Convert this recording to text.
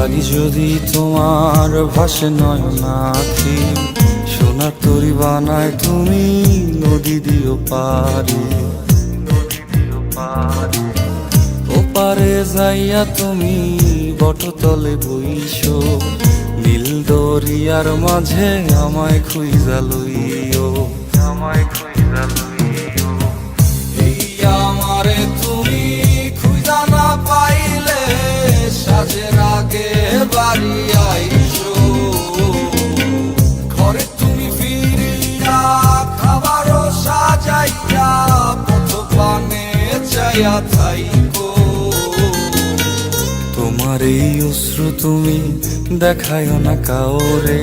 লাগি যদি তোমার ভাসে নয়নাখি, সোনার তরি বানায় তুমি নদী দিও পারে। ওপারে যাইয়া তুমি বটতলে বইসো, নীল দরিয়ার মাঝে আমায় খুঁজা লইও, আমায় খুঁজা লইও। এই আমারে তুমি খুঁজা না পাইলে সাজের আগে বাড়ি আইসো, ঘরে তুমি ফিরিয়া খাবারও সাজাইয়া পথ পানে চাইয়া থাইকো। তোমার এই অশ্রু তুমি দেখায়ও না কাউরে।